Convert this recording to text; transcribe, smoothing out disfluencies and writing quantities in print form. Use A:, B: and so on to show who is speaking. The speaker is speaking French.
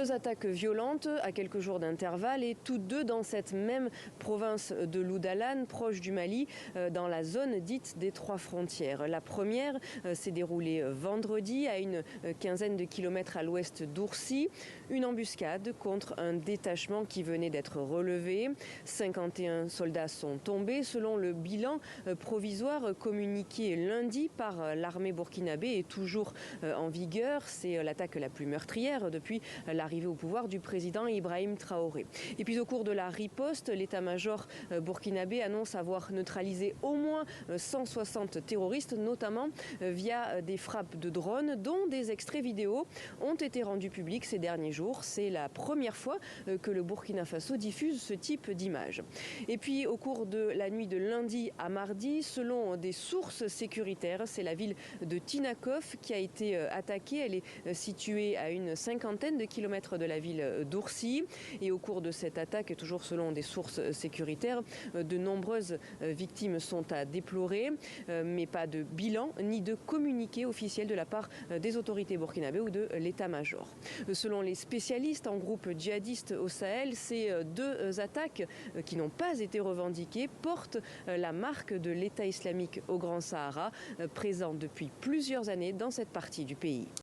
A: Deux attaques violentes à quelques jours d'intervalle et toutes deux dans cette même province de l'Oudalan, proche du Mali, dans la zone dite des trois frontières. La première s'est déroulée vendredi à une quinzaine de kilomètres à l'ouest d'Oursi. Une embuscade contre un détachement qui venait d'être relevé. 51 soldats sont tombés selon le bilan provisoire communiqué lundi par l'armée burkinabé et toujours en vigueur. C'est l'attaque la plus meurtrière depuis l'arrivée au pouvoir du président Ibrahim Traoré. Et puis au cours de la riposte, l'état-major burkinabé annonce avoir neutralisé au moins 160 terroristes, notamment via des frappes de drones dont des extraits vidéo ont été rendus publics ces derniers jours. C'est la première fois que le Burkina Faso diffuse ce type d'images. Et puis au cours de la nuit de lundi à mardi, selon des sources sécuritaires, c'est la ville de Tinakov qui a été attaquée. Elle est située à une cinquantaine de kilomètres de la ville d'Oursi. Et au cours de cette attaque, toujours selon des sources sécuritaires, de nombreuses victimes sont à déplorer, mais pas de bilan ni de communiqué officiel de la part des autorités burkinabées ou de l'état-major. Selon les spécialistes en groupe djihadiste au Sahel, ces deux attaques qui n'ont pas été revendiquées portent la marque de l'État islamique au Grand Sahara, présent depuis plusieurs années dans cette partie du pays.